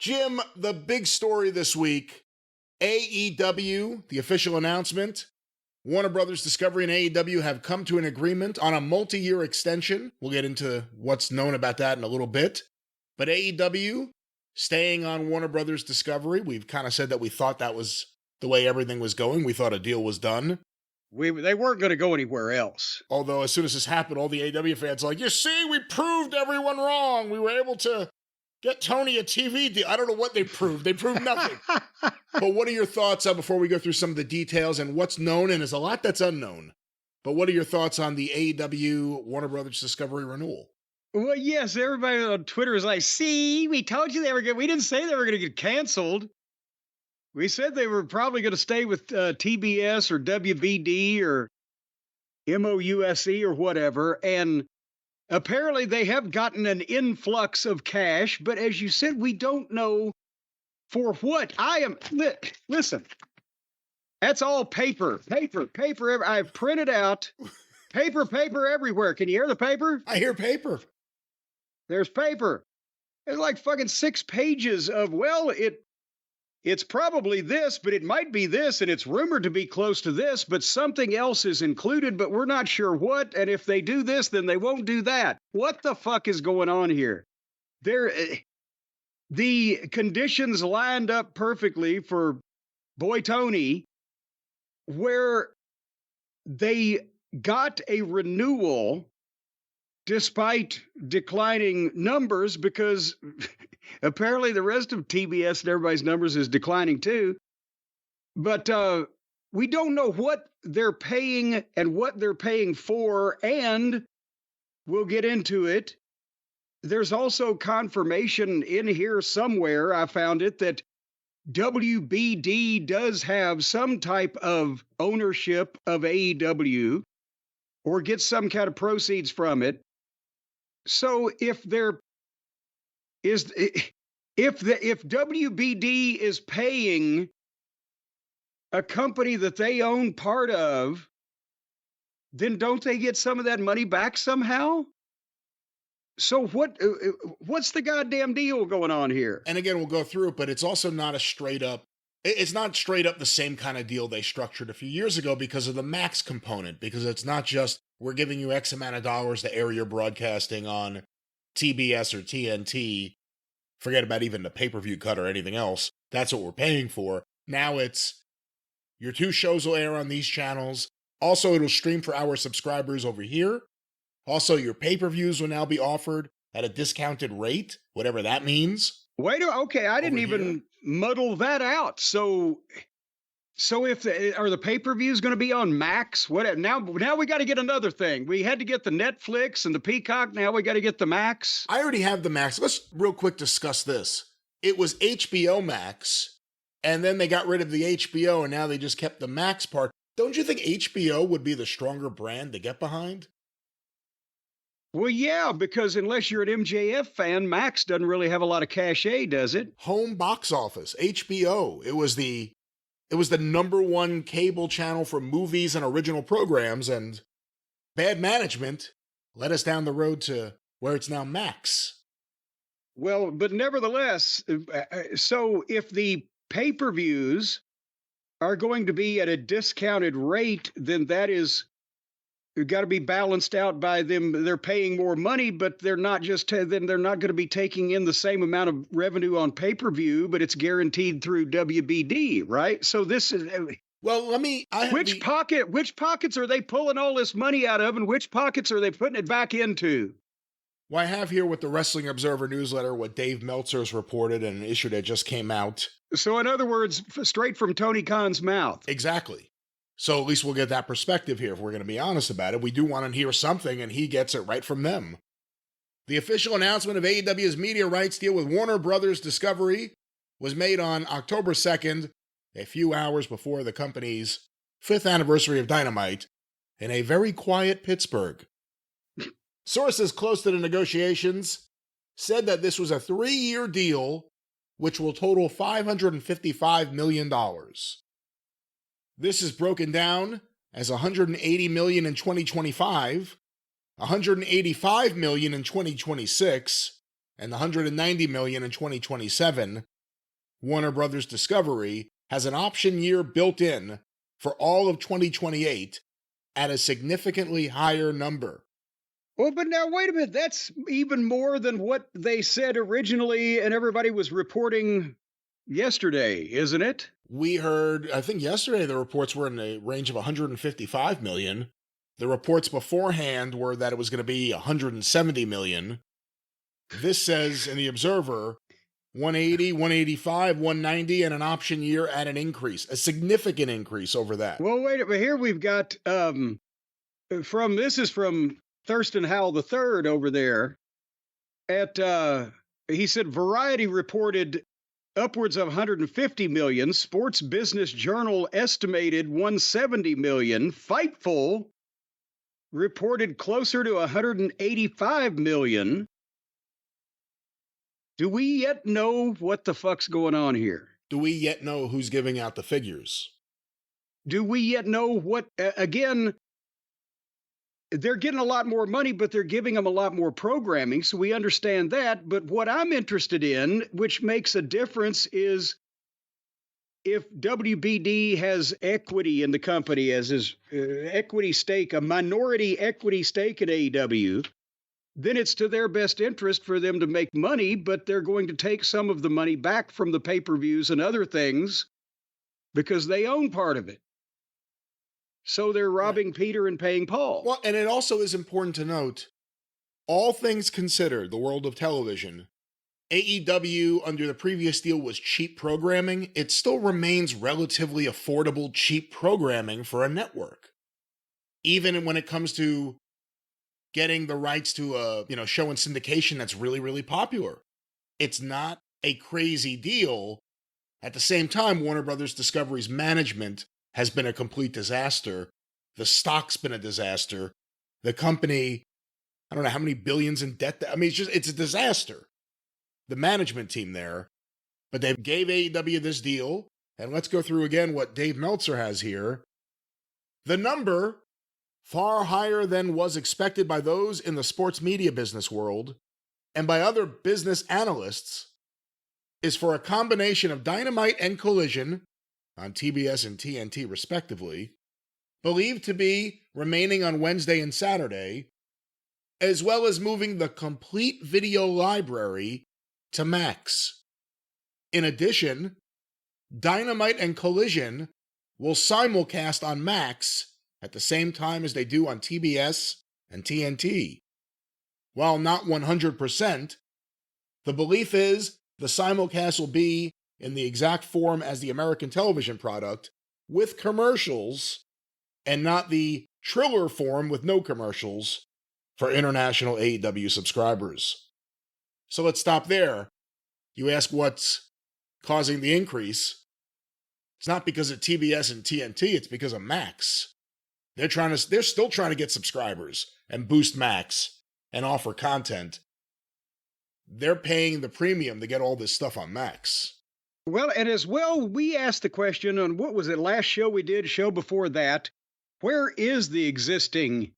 Jim, the big story this week, AEW, the official announcement. Warner Brothers Discovery and AEW have come to an agreement on a multi-year extension. We'll get into what's known about that in a little bit. But AEW, staying on Warner Brothers Discovery, we've kind of said that we thought that was the way everything was going. We thought a deal was done. They weren't going to go anywhere else. Although as soon as this happened, all the AEW fans are like, you see, we proved everyone wrong. We were able to get Tony a TV deal. I don't know what they proved. They proved nothing. But what are your thoughts before we go through some of the details and what's known, and there's a lot that's unknown. But what are your thoughts on the AEW Warner Brothers Discovery renewal? Well, yes, everybody on Twitter is like, see, we told you they were good. We didn't say they were going to get canceled. We said they were probably going to stay with TBS or WBD or MOUSE or whatever. And apparently they have gotten an influx of cash. But as you said, we don't know for what. Listen, that's all paper. I've printed out paper everywhere. Can you hear the paper? I hear paper. There's paper. There's like fucking 6 pages of, it's probably this, but it might be this, and it's rumored to be close to this, but something else is included, but we're not sure what, and if they do this, then they won't do that. What the fuck is going on here? The conditions lined up perfectly for Boy Tony, where they got a renewal despite declining numbers, because apparently the rest of TBS and everybody's numbers is declining too. But we don't know what they're paying and what they're paying for, and we'll get into it. There's also confirmation in here somewhere, I found it, that WBD does have some type of ownership of AEW or gets some kind of proceeds from it. So if WBD is paying a company that they own part of, then don't they get some of that money back somehow? So what's the goddamn deal going on here? And again, we'll go through it, but it's also not it's not straight up the same kind of deal they structured a few years ago because of the Max component, because it's not just we're giving you X amount of dollars to air your broadcasting on TBS or TNT. Forget about even the pay-per-view cut or anything else. That's what we're paying for. Now it's your 2 shows will air on these channels. Also, it'll stream for our subscribers over here. Also, your pay-per-views will now be offered at a discounted rate, whatever that means. Okay, I didn't even muddle that out. So if are the pay-per-views going to be on Max? What now we got to get another thing. We had to get the Netflix and the Peacock. Now we got to get the Max. I already have the Max. Let's real quick discuss this. It was HBO Max, and then they got rid of the HBO, and now they just kept the Max part. Don't you think HBO would be the stronger brand to get behind? Well, yeah, because unless you're an MJF fan, Max doesn't really have a lot of cachet, does it? Home box office, HBO. It was the number 1 cable channel for movies and original programs, and bad management led us down the road to where it's now Max. Well, but nevertheless, so if the pay-per-views are going to be at a discounted rate, then that is got to be balanced out by them. They're paying more money, but they're not then they're not going to be taking in the same amount of revenue on pay-per-view, but it's guaranteed through WBD, right? So this is which pockets are they pulling all this money out of, and which pockets are they putting it back into? Well, I have here with the Wrestling Observer newsletter what Dave Meltzer's reported in an issue that just came out. So in other words, straight from Tony Khan's mouth. Exactly. So at least we'll get that perspective here if we're going to be honest about it. We do want to hear something, and he gets it right from them. The official announcement of AEW's media rights deal with Warner Brothers Discovery was made on October 2nd, a few hours before the company's 5th anniversary of Dynamite, in a very quiet Pittsburgh. Sources close to the negotiations said that this was a 3-year deal, which will total $555 million. This is broken down as $180 million in 2025, $185 million in 2026, and $190 million in 2027, Warner Brothers Discovery has an option year built in for all of 2028 at a significantly higher number. Well, but now wait a minute. That's even more than what they said originally, and everybody was reporting yesterday, isn't it? We heard, I think yesterday, the reports were in the range of 155 million. The reports beforehand were that it was going to be 170 million. This says in the Observer 180, 185, 190, and an option year at an increase, a significant increase over that. Well, wait a minute. Here we've got this is from Thurston Howell III over there at he said Variety reported upwards of 150 million. Sports Business Journal estimated 170 million. Fightful reported closer to 185 million. Do we yet know what the fuck's going on here? Do we yet know who's giving out the figures? Do we yet know what, again, they're getting a lot more money, but they're giving them a lot more programming, so we understand that. But what I'm interested in, which makes a difference, is if WBD has equity in the company, as his equity stake, a minority equity stake in AEW, then it's to their best interest for them to make money, but they're going to take some of the money back from the pay-per-views and other things because they own part of it. So they're robbing Peter and paying Paul. Well, and it also is important to note, all things considered, the world of television, AEW under the previous deal was cheap programming. It still remains relatively affordable, cheap programming for a network. Even when it comes to getting the rights to a show in syndication that's really, really popular. It's not a crazy deal. At the same time, Warner Brothers Discovery's management has been a complete disaster. The stock's been a disaster. The company, I don't know how many billions in debt. I mean, it's a disaster. The management team there. But they gave AEW this deal. And let's go through again what Dave Meltzer has here. The number, far higher than was expected by those in the sports media business world and by other business analysts, is for a combination of Dynamite and Collision, on TBS and TNT respectively, believed to be remaining on Wednesday and Saturday, as well as moving the complete video library to Max. In addition, Dynamite and Collision will simulcast on Max at the same time as they do on TBS and TNT. While not 100%, the belief is the simulcast will be in the exact form as the American television product, with commercials, and not the Triller form with no commercials for international AEW subscribers. So let's stop there. You ask what's causing the increase. It's not because of TBS and TNT, it's because of Max. They're still trying to get subscribers and boost Max and offer content. They're paying the premium to get all this stuff on Max. Well, and as well, we asked the question on what was it last show we did, show before that, where is the existing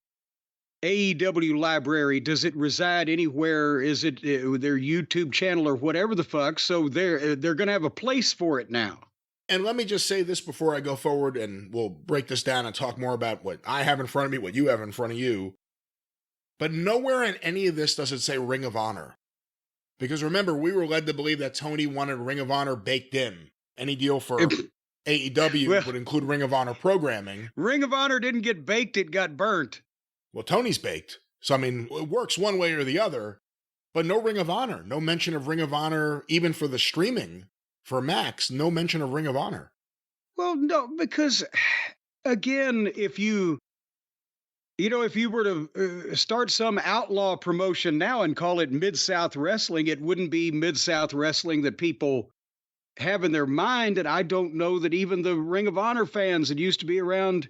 AEW library? Does it reside anywhere? Is it their YouTube channel or whatever the fuck? So they're going to have a place for it now. And let me just say this before I go forward, and we'll break this down and talk more about what I have in front of me, what you have in front of you. But nowhere in any of this does it say Ring of Honor. Because remember, we were led to believe that Tony wanted Ring of Honor baked in. Any deal for AEW would include Ring of Honor programming. Ring of Honor didn't get baked, it got burnt. Well, Tony's baked. So, I mean, it works one way or the other. But no Ring of Honor. No mention of Ring of Honor, even for the streaming. For Max, no mention of Ring of Honor. Well, no, because, again, if you were to start some outlaw promotion now and call it Mid-South Wrestling, it wouldn't be Mid-South Wrestling that people have in their mind. And I don't know that even the Ring of Honor fans that used to be around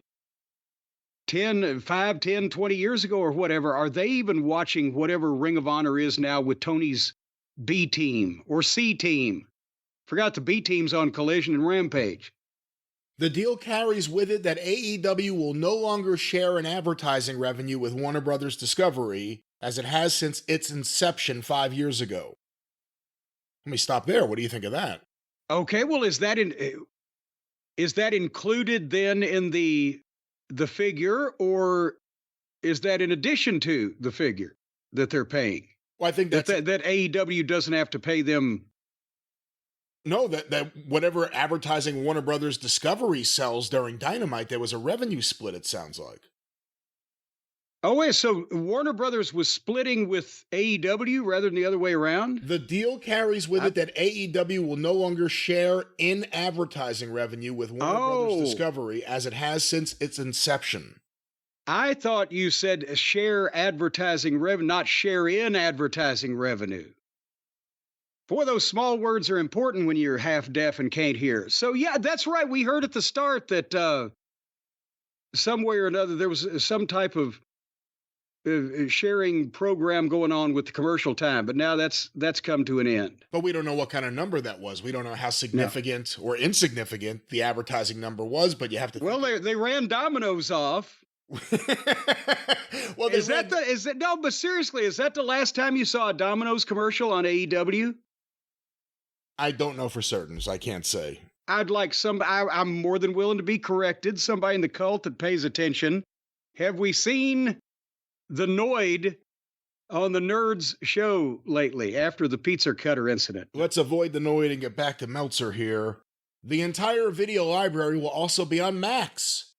5, 10, 20 years ago or whatever, are they even watching whatever Ring of Honor is now with Tony's B team or C team? Forgot the B team's on Collision and Rampage. The deal carries with it that AEW will no longer share in advertising revenue with Warner Brothers Discovery, as it has since its inception 5 years ago. Let me stop there. What do you think of that? Okay, well, is that included then in the figure, or is that in addition to the figure that they're paying? Well, I think that's That AEW doesn't have to pay them. no, that whatever advertising Warner Brothers Discovery sells during Dynamite, there was a revenue split, it sounds like. Oh, wait, so Warner Brothers was splitting with AEW rather than the other way around? The deal carries with it that AEW will no longer share in advertising revenue with Warner Brothers Discovery as it has since its inception. I thought you said share advertising revenue, not share in advertising revenue. Boy, those small words are important when you're half deaf and can't hear. So, yeah, that's right. We heard at the start that some way or another there was some type of sharing program going on with the commercial time, but now that's come to an end. But we don't know what kind of number that was. We don't know how significant or insignificant the advertising number was, but you have to. Well, they ran dominoes off. Well, but seriously, is that the last time you saw a Domino's commercial on AEW? I don't know for certain, so I can't say. I'd like I'm more than willing to be corrected. Somebody in the cult that pays attention. Have we seen the Noid on the Nerds show lately after the pizza cutter incident? Let's avoid the Noid and get back to Meltzer here. The entire video library will also be on Max.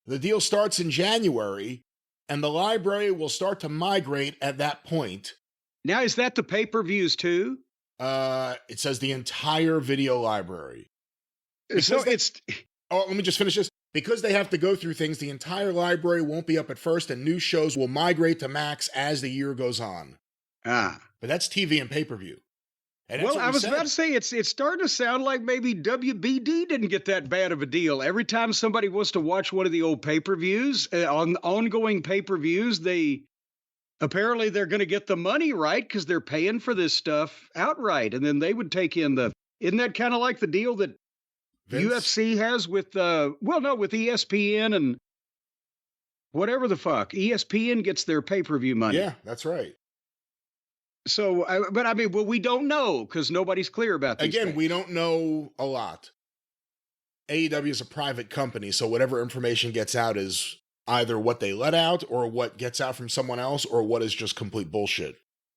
The deal starts in January, and the library will start to migrate at that point. Now, is that the pay-per-views too? It says the entire video library. So let me just finish this. Because they have to go through things, the entire library won't be up at first, and new shows will migrate to Max as the year goes on. But that's TV and pay-per-view. Well, I was about to say, it's starting to sound like maybe WBD didn't get that bad of a deal. Every time somebody wants to watch one of the old pay-per-views, on ongoing pay-per-views, apparently they're going to get the money, right? Because they're paying for this stuff outright. And then they would take in isn't that kind of like the deal that Vince? UFC has with, with ESPN and whatever the fuck. ESPN gets their pay-per-view money. Yeah, that's right. So, we don't know because nobody's clear about these things. We don't know a lot. AEW is a private company, so whatever information gets out is either what they let out or what gets out from someone else or what is just complete bullshit.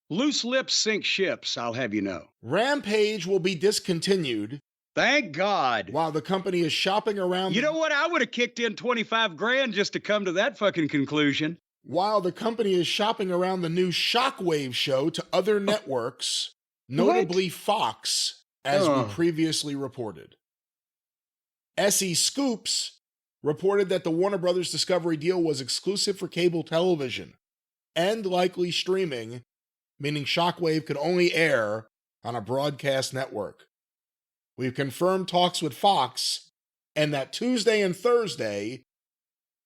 Loose lips sink ships, I'll have you know. Rampage will be discontinued. Thank God. While the company is shopping around. You know what? I would have kicked in 25 grand just to come to that fucking conclusion. While the company is shopping around the new Shockwave show to other networks, notably Fox, as we previously reported. SE Scoops reported that the Warner Brothers Discovery deal was exclusive for cable television and likely streaming, meaning Shockwave could only air on a broadcast network. We've confirmed talks with Fox, and that Tuesday and Thursday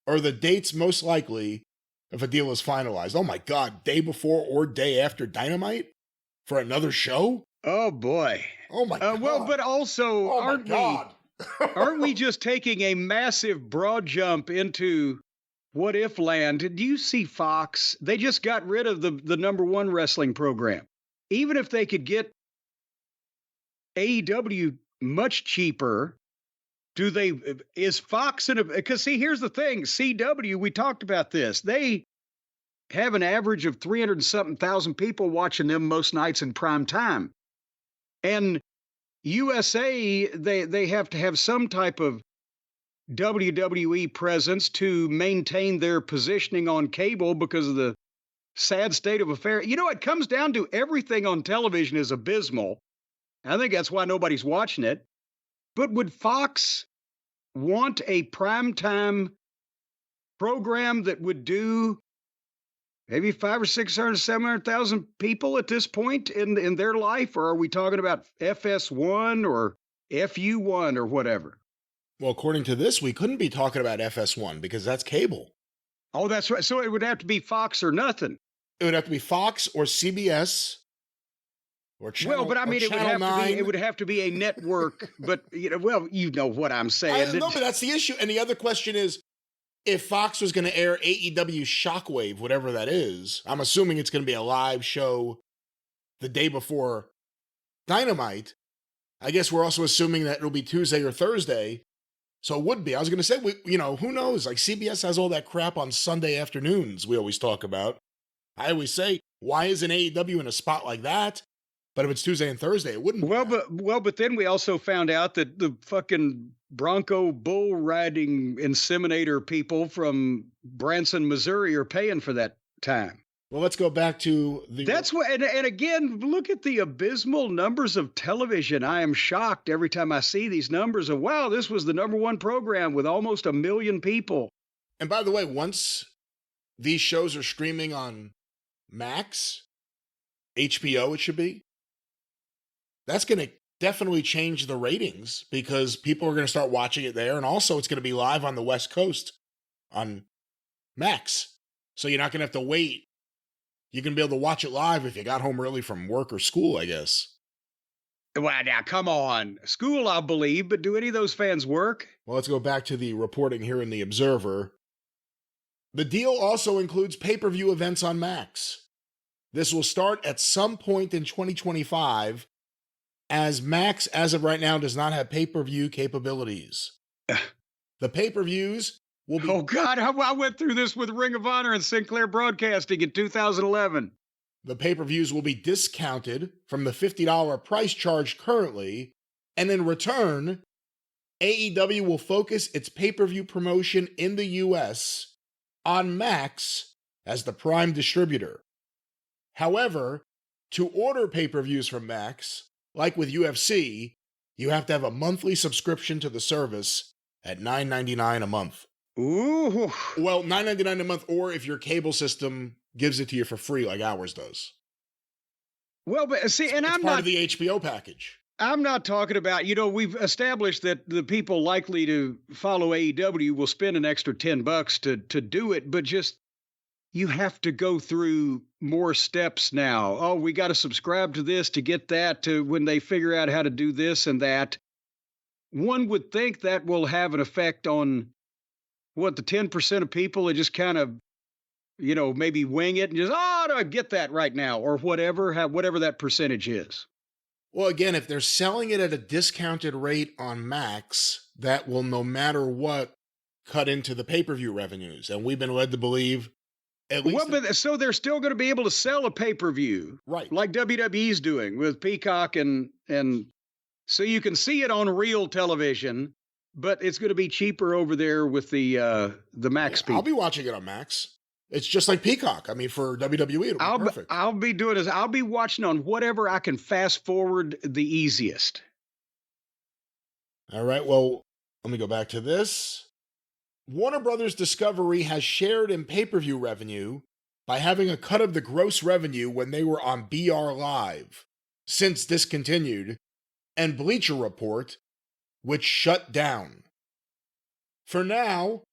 are the dates most likely if a deal is finalized. Oh my God, day before or day after Dynamite? For another show? Oh boy. Oh my God. Well, but also, aren't we just taking a massive broad jump into what if land? Do you see Fox? They just got rid of the number one wrestling program. Even if they could get AEW much cheaper, is Fox because see, here's the thing, CW, we talked about this. They have an average of 300 and something thousand people watching them most nights in prime time. And USA, they have to have some type of WWE presence to maintain their positioning on cable because of the sad state of affairs. You know, it comes down to everything on television is abysmal. I think that's why nobody's watching it. But would Fox want a primetime program that would do maybe 500 or 600, 700,000 people at this point in their life? Or are we talking about FS1 or FU1 or whatever? Well, according to this, we couldn't be talking about FS1 because that's cable. Oh, that's right. So it would have to be Fox or nothing. It would have to be Fox or CBS. Or channel, well, but I mean, it would have to be a network. But you know what I'm saying. No, but that's the issue. And the other question is, if Fox was going to air AEW Shockwave, whatever that is, I'm assuming it's going to be a live show the day before Dynamite. I guess we're also assuming that it'll be Tuesday or Thursday. So it would be. I was going to say, who knows? Like CBS has all that crap on Sunday afternoons we always talk about. I always say, why isn't AEW in a spot like that? But if it's Tuesday and Thursday, it wouldn't. But then we also found out that the fucking Bronco bull riding inseminator people from Branson, Missouri, are paying for that time. Well, let's go back to the. That's what, and again, look at the abysmal numbers of television. I am shocked every time I see these numbers of, wow, this was the #1 program with almost 1 million people. And by the way, once these shows are streaming on Max, HBO, it should be, that's going to definitely change the ratings because people are going to start watching it there. And also, it's going to be live on the West Coast on Max. So you're not going to have to wait. You can be able to watch it live if you got home early from work or school, I guess. Well, now, come on. School, I believe, but do any of those fans work? Well, let's go back to the reporting here in the Observer. The deal also includes pay-per-view events on Max. This will start at some point in 2025, as Max, as of right now, does not have pay-per-view capabilities. The pay-per-views will be... Oh, God, I went through this with Ring of Honor and Sinclair Broadcasting in 2011. The pay-per-views will be discounted from the $50 price charged currently, and in return, AEW will focus its pay-per-view promotion in the US on Max as the prime distributor. However, to order pay-per-views from Max, like with UFC, you have to have a monthly subscription to the service at $9.99 a month. Ooh. Well, $9.99 a month, or if your cable system gives it to you for free like ours does. Well, but see, and it's I'm part not of the HBO package. I'm not talking about, we've established that the people likely to follow AEW will spend an extra $10 to do it, but just you have to go through more steps now. Oh, we got to subscribe to this to get that, to when they figure out how to do this and that. One would think that will have an effect on the 10% of people that just kind of, maybe wing it and just, I get that right now, or whatever that percentage is. Well, again, if they're selling it at a discounted rate on Max, that will, no matter what, cut into the pay-per-view revenues. And we've been led to believe at least... so they're still going to be able to sell a pay-per-view. Right. Like WWE's doing with Peacock and so you can see it on real television, but it's going to be cheaper over there with the Max people. I'll be watching it on Max. It's just like Peacock. I mean, for WWE, it'll be perfect. I'll be doing this. I'll be watching on whatever I can fast forward the easiest. All right. Well, let me go back to this. Warner Brothers Discovery has shared in pay-per-view revenue by having a cut of the gross revenue when they were on BR Live, since discontinued, and Bleacher Report, which shut down. For now,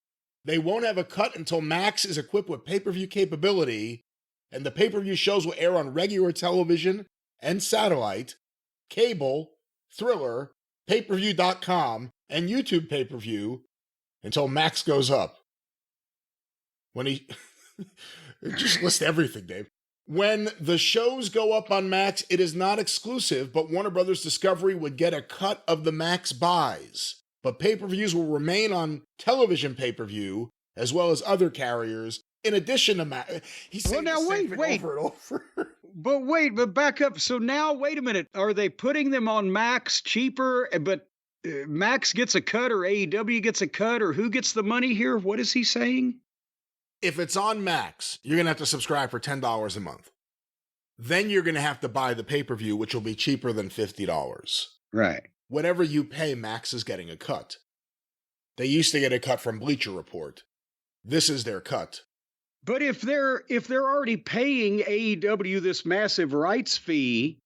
they won't have a cut until Max is equipped with pay-per-view capability, and the pay-per-view shows will air on regular television and satellite, cable, Thriller, pay-per-view.com, and YouTube pay-per-view until Max goes up. When he... Just list everything, Dave. When the shows go up on Max, it is not exclusive, but Warner Brothers Discovery would get a cut of the Max buys. But pay-per-views will remain on television pay-per-view, as well as other carriers, in addition to Max. He's saying the same thing over and over. But back up. So now, wait a minute. Are they putting them on Max cheaper, but Max gets a cut, or AEW gets a cut, or who gets the money here? What is he saying? If it's on Max, you're going to have to subscribe for $10 a month. Then you're going to have to buy the pay-per-view, which will be cheaper than $50. Right. Whatever you pay, Max is getting a cut. They used to get a cut from Bleacher Report. This is their cut. But if they're already paying AEW this massive rights fee,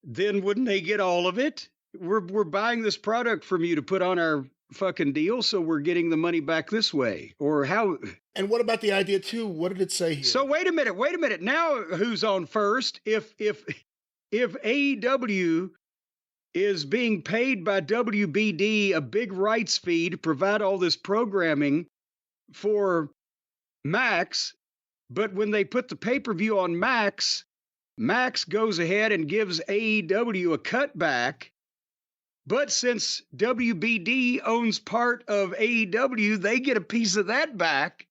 then wouldn't they get all of it? We're buying this product from you to put on our fucking deal, so we're getting the money back this way. Or how? And what about the idea too? What did it say here? So wait a minute. Now who's on first? If AEW is being paid by WBD a big rights fee to provide all this programming for Max, but when they put the pay-per-view on Max, Max goes ahead and gives AEW a cutback, But since WBD owns part of AEW, they get a piece of that back.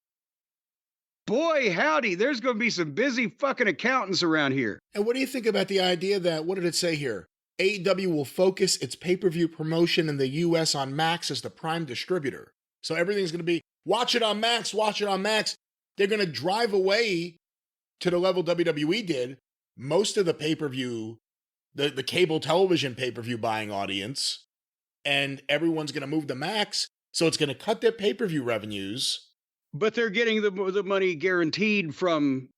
Boy, howdy, there's going to be some busy fucking accountants around here. And what do you think about the idea that, what did it say here? AEW will focus its pay-per-view promotion in the US on Max as the prime distributor. So everything's going to be, watch it on Max, watch it on Max. They're going to drive away to the level WWE did most of the pay-per-view, the cable television pay-per-view buying audience, and everyone's going to move to Max, so it's going to cut their pay-per-view revenues. But they're getting the money guaranteed from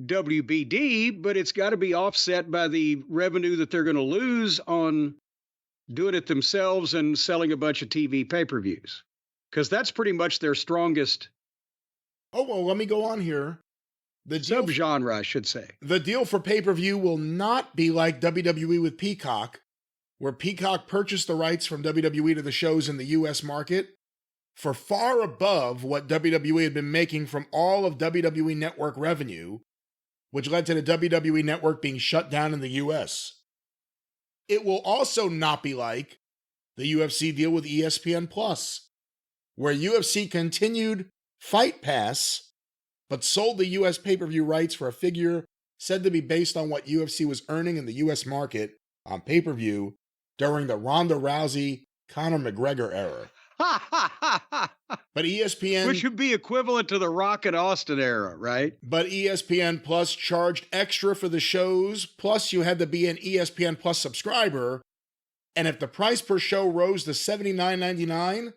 WBD, but it's got to be offset by the revenue that they're going to lose on doing it themselves and selling a bunch of TV pay-per-views. Because that's pretty much their strongest. Oh, well, let me go on here. The subgenre, I should say. The deal for pay-per-view will not be like WWE with Peacock, where Peacock purchased the rights from WWE to the shows in the US market for far above what WWE had been making from all of WWE Network revenue, which led to the WWE Network being shut down in the US. It will also not be like the UFC deal with ESPN Plus, where UFC continued Fight Pass, but sold the US pay-per-view rights for a figure said to be based on what UFC was earning in the US market on pay-per-view during the Ronda Rousey-Conor McGregor era. But ESPN... Which would be equivalent to the Rock and Austin era, right? But ESPN Plus charged extra for the shows, plus you had to be an ESPN Plus subscriber, and if the price per show rose to $79.99,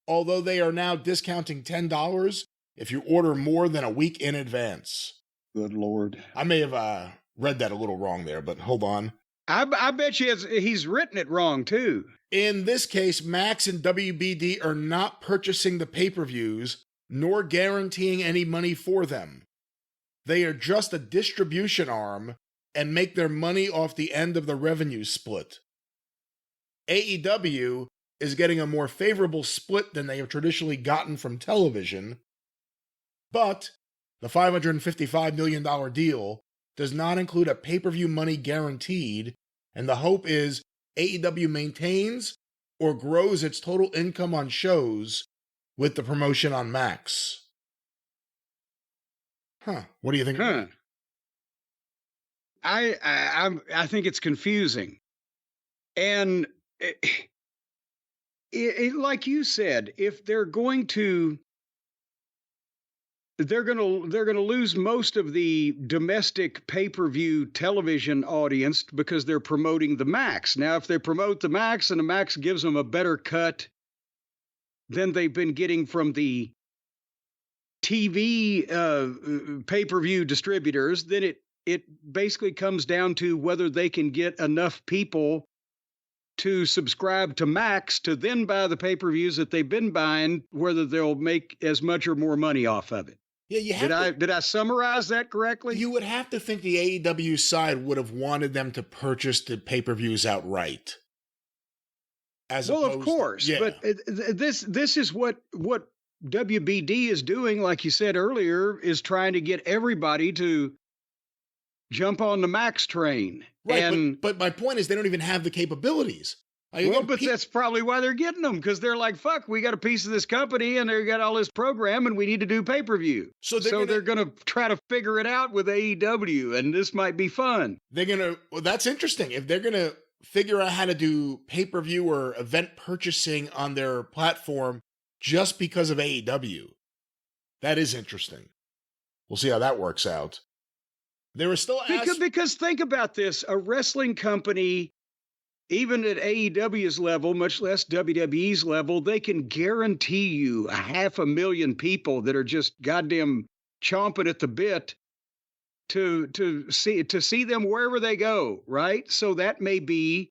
although they are now discounting $10 if you order more than a week in advance. Good Lord. I may have read that a little wrong there, but hold on. I bet you he's written it wrong, too. In this case, Max and WBD are not purchasing the pay-per-views, nor guaranteeing any money for them. They are just a distribution arm and make their money off the end of the revenue split. AEW is getting a more favorable split than they have traditionally gotten from television, but the $555 million deal does not include a pay-per-view money guaranteed, and the hope is AEW maintains or grows its total income on shows with the promotion on Max. What do you think? I think it's confusing. And like you said, if they're going to lose most of the domestic pay-per-view television audience because they're promoting the Max. Now, if they promote the Max and the Max gives them a better cut than they've been getting from the TV pay-per-view distributors, then it basically comes down to whether they can get enough people to subscribe to Max to then buy the pay-per-views that they've been buying, whether they'll make as much or more money off of it. Yeah, did I summarize that correctly? You would have to think the AEW side would have wanted them to purchase the pay-per-views outright. Of course, yeah. But this is what WBD is doing, like you said earlier, is trying to get everybody to jump on the Max train. Right, but my point is they don't even have the capabilities. That's probably why they're getting them, because they're like, fuck, we got a piece of this company and they got all this program and we need to do pay-per-view. So they're going to try to figure it out with AEW, and this might be fun. That's interesting. If they're going to figure out how to do pay-per-view or event purchasing on their platform just because of AEW, that is interesting. We'll see how that works out. There are still... Because think about this, a wrestling company... Even at AEW's level, much less WWE's level, they can guarantee you 500,000 people that are just goddamn chomping at the bit to see them wherever they go, right? So that may be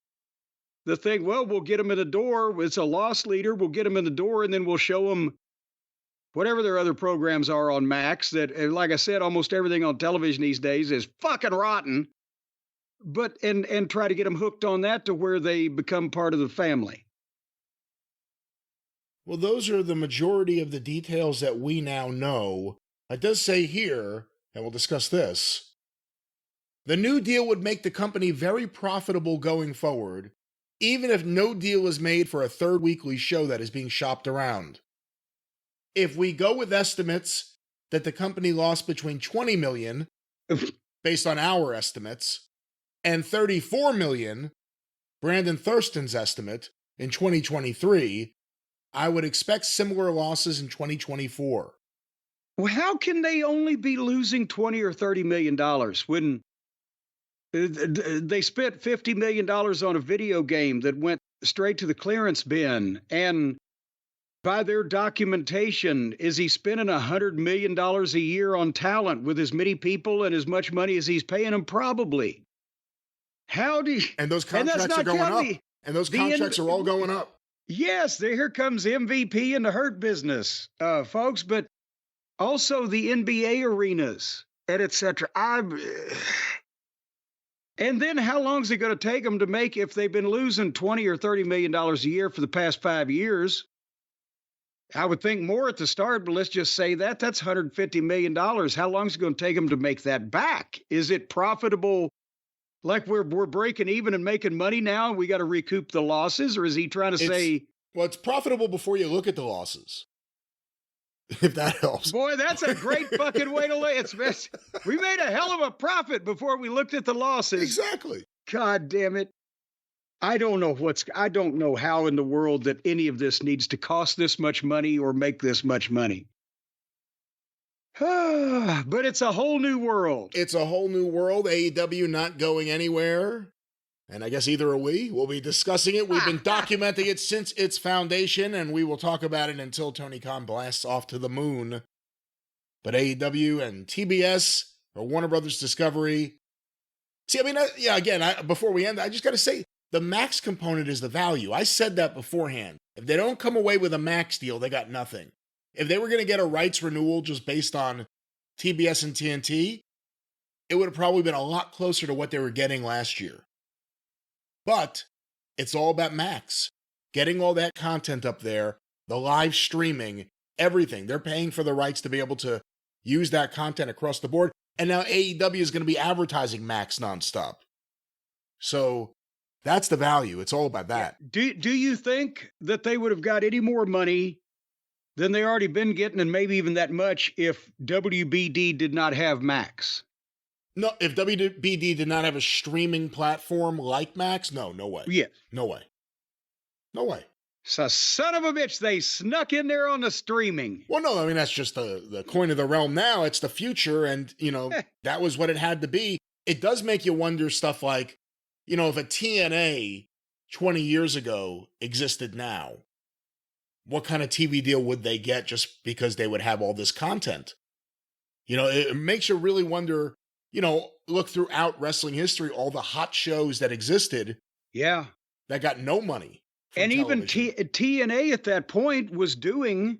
the thing. Well, we'll get them in the door. It's a loss leader. We'll get them in the door, and then we'll show them whatever their other programs are on Max. That, like I said, almost everything on television these days is fucking rotten. But and try to get them hooked on that to where they become part of the family. Well, those are the majority of the details that we now know. It does say here, and we'll discuss this, the new deal would make the company very profitable going forward, even if no deal is made for a third weekly show that is being shopped around. If we go with estimates that the company lost between 20 million, based on our estimates, and 34 million, Brandon Thurston's estimate, in 2023, I would expect similar losses in 2024. Well, how can they only be losing 20 or 30 million dollars when they spent $50 million on a video game that went straight to the clearance bin? And by their documentation, is he spending $100 million a year on talent with as many people and as much money as he's paying them? Probably. How do you, and those contracts are going up. And those contracts are all going up. Yes, here comes MVP in the hurt business, folks, but also the NBA arenas, and et cetera. And then how long is it going to take them to make, if they've been losing $20 or $30 million a year for the past 5 years? I would think more at the start, but let's just say that's $150 million. How long is it going to take them to make that back? Is it profitable? Like we're breaking even and making money now and we got to recoup the losses? Or is he trying to say... Well, it's profitable before you look at the losses. If that helps. Boy, that's a great fucking way to lay it. We made a hell of a profit before we looked at the losses. Exactly. God damn it. I don't know how in the world that any of this needs to cost this much money or make this much money. But it's a whole new world. It's a whole new world. AEW not going anywhere. And I guess either are we. We'll be discussing it. We've been documenting it since its foundation, and we will talk about it until Tony Khan blasts off to the moon. But AEW and TBS, or Warner Brothers Discovery. See, I mean, before we end, I just got to say, the max component is the value. I said that beforehand. If they don't come away with a max deal, they got nothing. If they were going to get a rights renewal just based on TBS and TNT, it would have probably been a lot closer to what they were getting last year. But it's all about Max. Getting all that content up there, the live streaming, everything. They're paying for the rights to be able to use that content across the board. And now AEW is going to be advertising Max nonstop. So that's the value. It's all about that. Do you think that they would have got any more money than they already been getting, and maybe even that much, if WBD did not have Max? No, if WBD did not have a streaming platform like Max, no way. Yeah. No way. No way. So, son of a bitch, they snuck in there on the streaming. Well, no, I mean, that's just the coin of the realm now. It's the future, and, that was what it had to be. It does make you wonder stuff like, if a TNA 20 years ago existed now, what kind of TV deal would they get just because they would have all this content? It makes you really wonder, look throughout wrestling history, all the hot shows that existed. Yeah. That got no money. And television. Even TNA at that point was doing...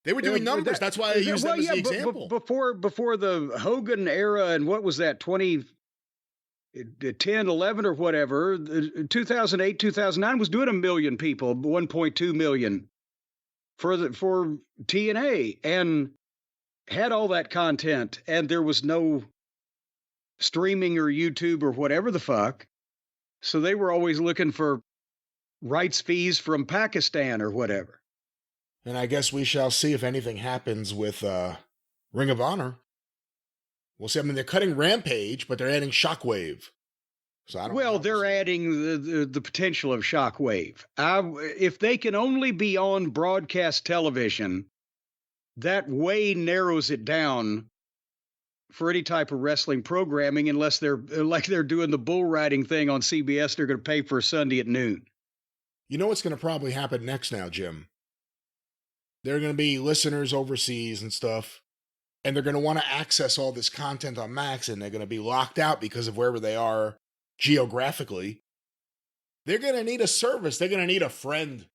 They were doing numbers. That's why I use them as the example. Before the Hogan era, and what was that, 2010, 11 or whatever, 2008, 2009 was doing 1 million people, 1.2 million for TNA, and had all that content, and there was no streaming or YouTube or whatever the fuck. So they were always looking for rights fees from Pakistan or whatever. And I guess we shall see if anything happens with Ring of Honor. We'll see. I mean, they're cutting Rampage, but they're adding Shockwave. So I don't know. They're adding the potential of Shockwave. If they can only be on broadcast television, that way narrows it down for any type of wrestling programming, unless they're doing the bull riding thing on CBS. They're going to pay for Sunday at noon. You know what's going to probably happen next now, Jim? There are going to be listeners overseas and stuff, and they're going to want to access all this content on Max, and they're going to be locked out because of wherever they are geographically. They're going to need a service. They're going to need a friend.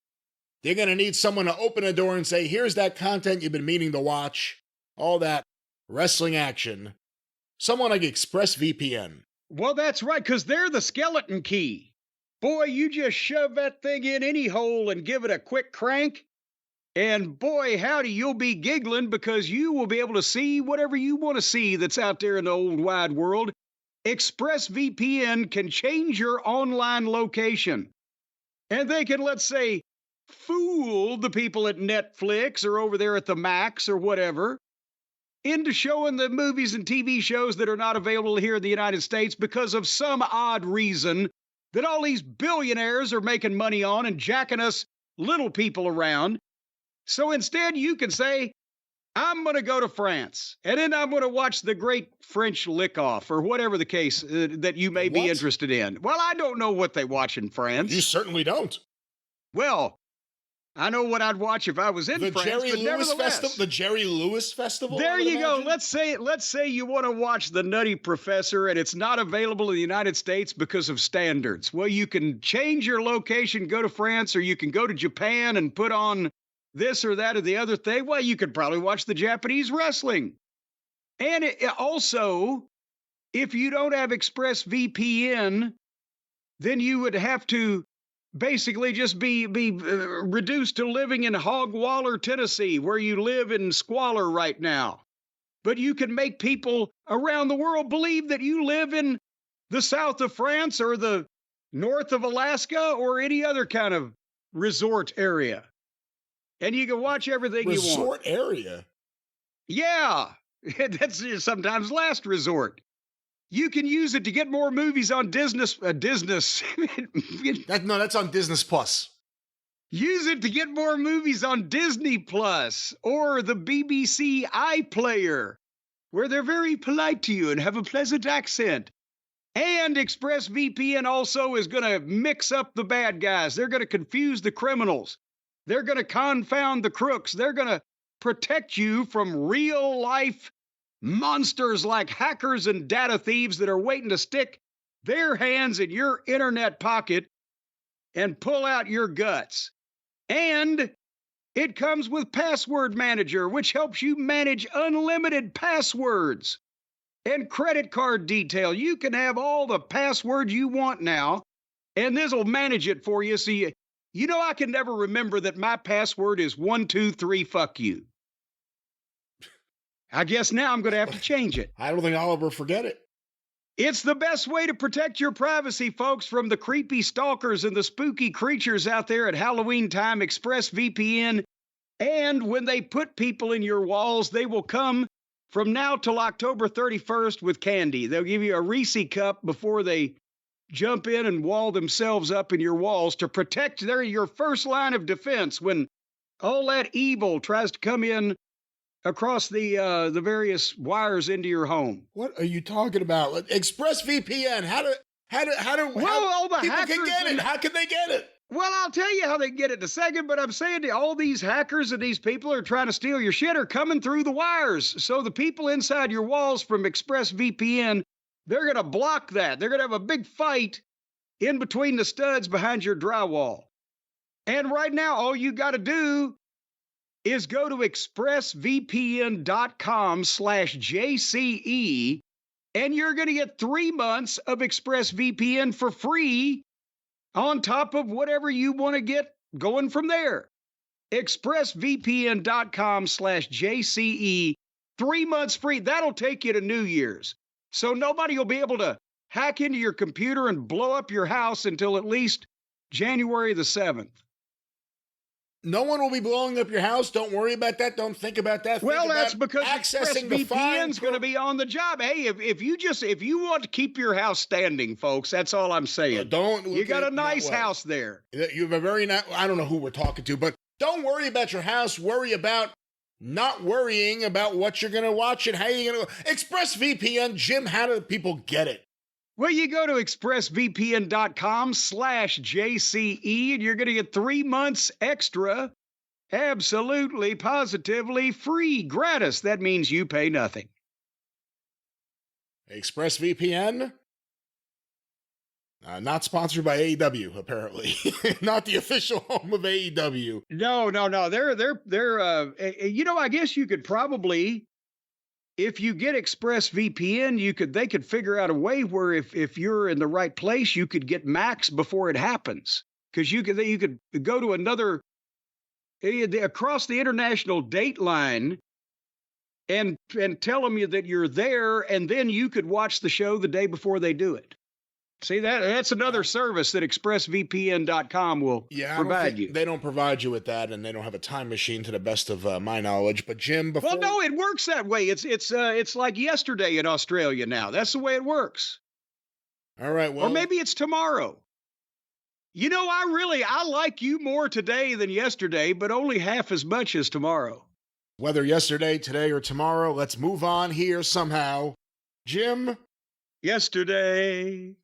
They're going to need someone to open a door and say, here's that content you've been meaning to watch, all that wrestling action. Someone like ExpressVPN. Well, that's right, because they're the skeleton key. Boy, you just shove that thing in any hole and give it a quick crank, and boy, howdy, you'll be giggling, because you will be able to see whatever you want to see that's out there in the old wide world. ExpressVPN can change your online location. And they can, let's say, fool the people at Netflix or over there at the Max or whatever into showing the movies and TV shows that are not available here in the United States because of some odd reason that all these billionaires are making money on and jacking us little people around. So instead, you can say, I'm going to go to France, and then I'm going to watch the Great French Lick-Off, or whatever the case that you may be interested in. Well, I don't know what they watch in France. You certainly don't. Well, I know what I'd watch if I was in France, but nevertheless. The Jerry Lewis Festival? There you go. Let's say you want to watch The Nutty Professor, and it's not available in the United States because of standards. Well, you can change your location, go to France, or you can go to Japan and put on this or that or the other thing. Well, you could probably watch the Japanese wrestling. And also, if you don't have ExpressVPN, then you would have to basically just be reduced to living in Hogwaller, Tennessee, where you live in squalor right now. But you can make people around the world believe that you live in the south of France or the north of Alaska or any other kind of resort area. And you can watch everything you want. Resort area? Yeah. That's sometimes last resort. You can use it to get more movies on Disney. That's on Disney Plus. Use it to get more movies on Disney Plus or the BBC iPlayer, where they're very polite to you and have a pleasant accent. And ExpressVPN also is going to mix up the bad guys. They're going to confuse the criminals. They're going to confound the crooks. They're going to protect you from real life monsters like hackers and data thieves that are waiting to stick their hands in your internet pocket and pull out your guts. And it comes with Password Manager, which helps you manage unlimited passwords and credit card detail. You can have all the passwords you want now, and this will manage it for you. So you know, I can never remember that my password is 123 fuck you. I guess now I'm going to have to change it. I don't think I'll ever forget it. It's the best way to protect your privacy, folks, from the creepy stalkers and the spooky creatures out there at Halloween time. ExpressVPN. And when they put people in your walls, they will come from now till October 31st with candy. They'll give you a Reese cup before they jump in and wall themselves up in your walls to protect your first line of defense when all that evil tries to come in across the various wires into your home. What are you talking about? ExpressVPN. How do all the people hackers can get it? How can they get it? Well, I'll tell you how they get it in a second, but I'm saying that all these hackers and these people are trying to steal your shit are coming through the wires. So the people inside your walls from ExpressVPN, they're going to block that. They're going to have a big fight in between the studs behind your drywall. And right now, all you got to do is go to expressvpn.com/JCE, and you're going to get 3 months of ExpressVPN for free on top of whatever you want to get going from there. expressvpn.com/JCE, 3 months free. That'll take you to New Year's. So nobody will be able to hack into your computer and blow up your house until at least January the 7th. No one will be blowing up your house. Don't worry about that. Don't think about that. Well, that's because ExpressVPN's going to be on the job. Hey, if you want to keep your house standing, folks, that's all I'm saying. You got a nice house there. You have a very nice. I don't know who we're talking to, but don't worry about your house. Worry about not worrying about what you're going to watch and how you're going to. ExpressVPN, Jim. How do people get it? Well, you go to expressvpn.com/JCE and you're going to get 3 months extra, absolutely, positively free, gratis. That means you pay nothing. ExpressVPN, not sponsored by AEW, apparently. Not the official home of AEW. No. They're I guess you could probably, if you get ExpressVPN, they could figure out a way where if you're in the right place, you could get Max before it happens. Because you could go to another across the international date line and tell them that you're there, and then you could watch the show the day before they do it. See, that's another service that ExpressVPN.com will provide you. They don't provide you with that, and they don't have a time machine to the best of my knowledge. But Jim, Well, no, it works that way. It's like yesterday in Australia now. That's the way it works. All right, well, or maybe it's tomorrow. You know, I like you more today than yesterday, but only half as much as tomorrow. Whether yesterday, today, or tomorrow, let's move on here somehow. Jim? Yesterday.